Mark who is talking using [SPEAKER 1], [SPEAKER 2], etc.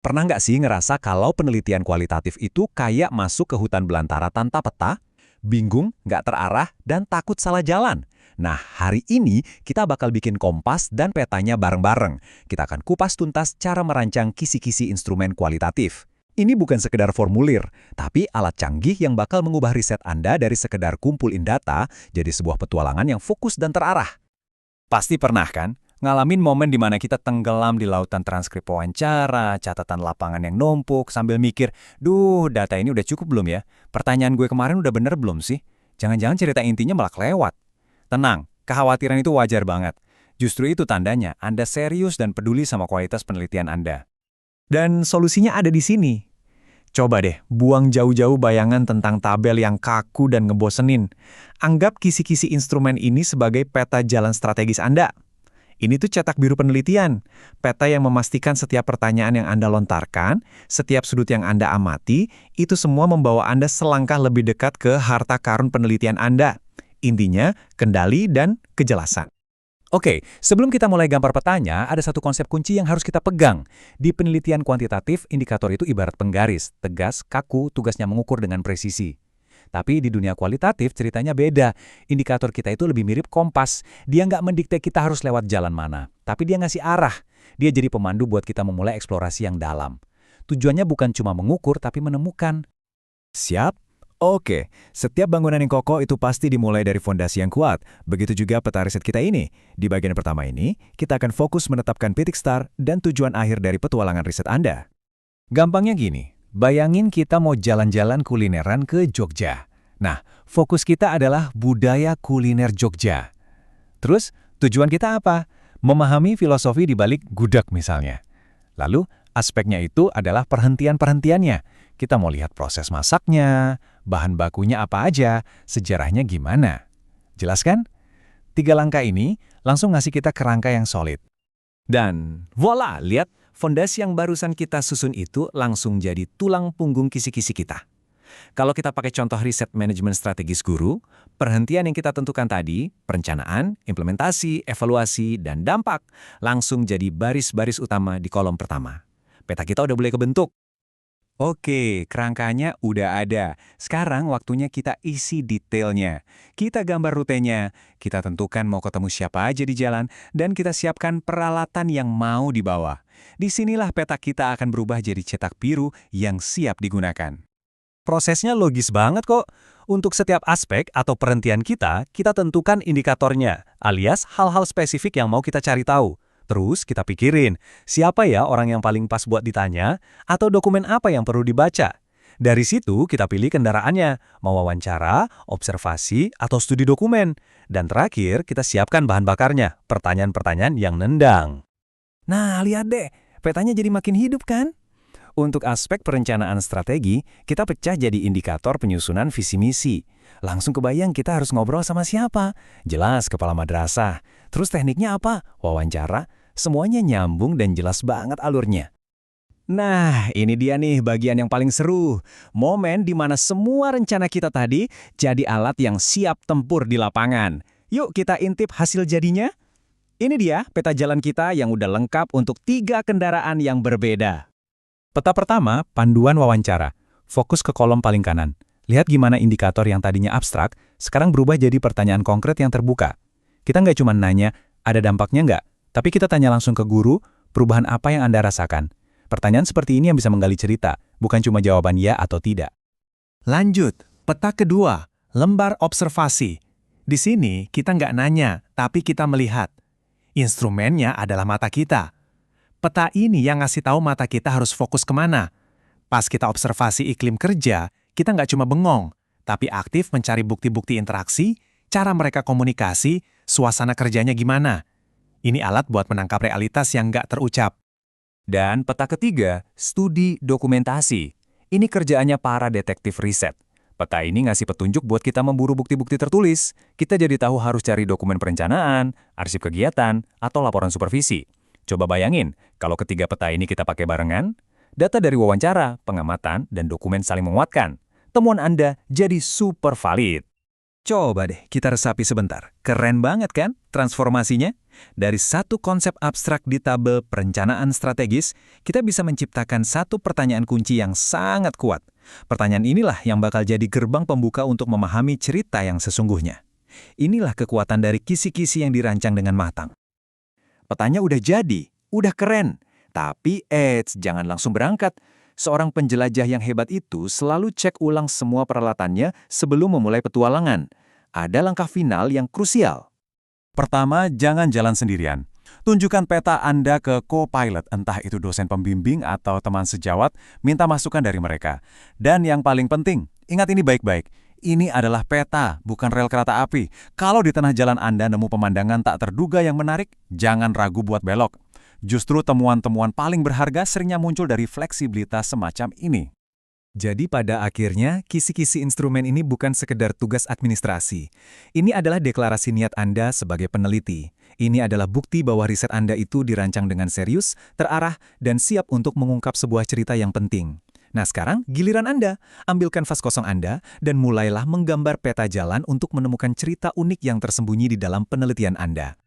[SPEAKER 1] Pernah nggak sih ngerasa kalau penelitian kualitatif itu kayak masuk ke hutan belantara tanpa peta? Bingung, nggak terarah, dan takut salah jalan? Nah, hari ini kita bakal bikin kompas dan petanya bareng-bareng. Kita akan kupas tuntas cara merancang kisi-kisi instrumen kualitatif. Ini bukan sekedar formulir, tapi alat canggih yang bakal mengubah riset Anda dari sekedar kumpulin data jadi sebuah petualangan yang fokus dan terarah. Pasti pernah kan? Ngalamin momen di mana kita tenggelam di lautan transkrip wawancara, catatan lapangan yang numpuk, sambil mikir, duh, data ini udah cukup belum ya? Pertanyaan gue kemarin udah bener belum sih? Jangan-jangan cerita intinya malah kelewat. Tenang, kekhawatiran itu wajar banget. Justru itu tandanya Anda serius dan peduli sama kualitas penelitian Anda. Dan solusinya ada di sini. Coba deh, buang jauh-jauh bayangan tentang tabel yang kaku dan ngebosenin. Anggap kisi-kisi instrumen ini sebagai peta jalan strategis Anda. Ini tuh cetak biru penelitian, peta yang memastikan setiap pertanyaan yang Anda lontarkan, setiap sudut yang Anda amati, itu semua membawa Anda selangkah lebih dekat ke harta karun penelitian Anda. Intinya, kendali dan kejelasan. Oke, sebelum kita mulai gambar petanya, ada satu konsep kunci yang harus kita pegang. Di penelitian kuantitatif, indikator itu ibarat penggaris, tegas, kaku, tugasnya mengukur dengan presisi. Tapi di dunia kualitatif ceritanya beda. Indikator kita itu lebih mirip kompas. Dia nggak mendikte kita harus lewat jalan mana. Tapi dia ngasih arah. Dia jadi pemandu buat kita memulai eksplorasi yang dalam. Tujuannya bukan cuma mengukur, tapi menemukan. Siap? Oke, setiap bangunan yang kokoh itu pasti dimulai dari fondasi yang kuat. Begitu juga peta riset kita ini. Di bagian pertama ini, kita akan fokus menetapkan titik start dan tujuan akhir dari petualangan riset Anda. Gampangnya gini. Bayangin kita mau jalan-jalan kulineran ke Jogja. Nah, fokus kita adalah budaya kuliner Jogja. Terus, tujuan kita apa? Memahami filosofi di balik gudeg misalnya. Lalu, aspeknya itu adalah perhentian-perhentiannya. Kita mau lihat proses masaknya, bahan bakunya apa aja, sejarahnya gimana. Jelas kan? 3 langkah ini langsung ngasih kita kerangka yang solid. Dan voila, lihat. Fondasi yang barusan kita susun itu langsung jadi tulang punggung kisi-kisi kita. Kalau kita pakai contoh riset manajemen strategis guru, perhentian yang kita tentukan tadi, perencanaan, implementasi, evaluasi, dan dampak, langsung jadi baris-baris utama di kolom pertama. Peta kita udah boleh kebentuk. Oke, kerangkanya udah ada. Sekarang waktunya kita isi detailnya. Kita gambar rutenya, kita tentukan mau ketemu siapa aja di jalan, dan kita siapkan peralatan yang mau dibawa. Disinilah peta kita akan berubah jadi cetak biru yang siap digunakan. Prosesnya logis banget kok. Untuk setiap aspek atau perhentian kita tentukan indikatornya, alias hal-hal spesifik yang mau kita cari tahu. Terus kita pikirin, siapa ya orang yang paling pas buat ditanya, atau dokumen apa yang perlu dibaca. Dari situ kita pilih kendaraannya, mau wawancara, observasi, atau studi dokumen. Dan terakhir kita siapkan bahan bakarnya, pertanyaan-pertanyaan yang nendang. Nah, lihat deh, petanya jadi makin hidup kan? Untuk aspek perencanaan strategi, kita pecah jadi indikator penyusunan visi misi. Langsung kebayang kita harus ngobrol sama siapa. Jelas kepala madrasah. Terus tekniknya apa? Wawancara. Semuanya nyambung dan jelas banget alurnya. Nah, ini dia nih bagian yang paling seru. Momen di mana semua rencana kita tadi jadi alat yang siap tempur di lapangan. Yuk kita intip hasil jadinya. Ini dia peta jalan kita yang udah lengkap untuk 3 kendaraan yang berbeda. Peta pertama, panduan wawancara. Fokus ke kolom paling kanan. Lihat gimana indikator yang tadinya abstrak, sekarang berubah jadi pertanyaan konkret yang terbuka. Kita nggak cuma nanya, ada dampaknya nggak? Tapi kita tanya langsung ke guru, perubahan apa yang Anda rasakan? Pertanyaan seperti ini yang bisa menggali cerita, bukan cuma jawaban ya atau tidak. Lanjut, peta kedua, lembar observasi. Di sini kita nggak nanya, tapi kita melihat. Instrumennya adalah mata kita. Peta ini yang ngasih tahu mata kita harus fokus kemana. Pas kita observasi iklim kerja, kita nggak cuma bengong, tapi aktif mencari bukti-bukti interaksi, cara mereka komunikasi, suasana kerjanya gimana. Ini alat buat menangkap realitas yang nggak terucap. Dan peta ketiga, studi dokumentasi. Ini kerjaannya para detektif riset. Peta ini ngasih petunjuk buat kita memburu bukti-bukti tertulis. Kita jadi tahu harus cari dokumen perencanaan, arsip kegiatan, atau laporan supervisi. Coba bayangin, kalau ketiga peta ini kita pakai barengan, data dari wawancara, pengamatan, dan dokumen saling menguatkan. Temuan Anda jadi super valid. Coba deh kita resapi sebentar. Keren banget kan transformasinya? Dari satu konsep abstrak di tabel perencanaan strategis, kita bisa menciptakan satu pertanyaan kunci yang sangat kuat. Pertanyaan inilah yang bakal jadi gerbang pembuka untuk memahami cerita yang sesungguhnya. Inilah kekuatan dari kisi-kisi yang dirancang dengan matang. Petanya udah jadi, udah keren. Tapi, jangan langsung berangkat. Seorang penjelajah yang hebat itu selalu cek ulang semua peralatannya sebelum memulai petualangan. Ada langkah final yang krusial. Pertama, jangan jalan sendirian. Tunjukkan peta Anda ke co-pilot, entah itu dosen pembimbing atau teman sejawat, minta masukan dari mereka. Dan yang paling penting, ingat ini baik-baik. Ini adalah peta, bukan rel kereta api. Kalau di tengah jalan Anda nemu pemandangan tak terduga yang menarik, jangan ragu buat belok. Justru temuan-temuan paling berharga seringnya muncul dari fleksibilitas semacam ini. Jadi pada akhirnya, kisi-kisi instrumen ini bukan sekedar tugas administrasi. Ini adalah deklarasi niat Anda sebagai peneliti. Ini adalah bukti bahwa riset Anda itu dirancang dengan serius, terarah, dan siap untuk mengungkap sebuah cerita yang penting. Nah sekarang, giliran Anda. Ambilkan vas kosong Anda, dan mulailah menggambar peta jalan untuk menemukan cerita unik yang tersembunyi di dalam penelitian Anda.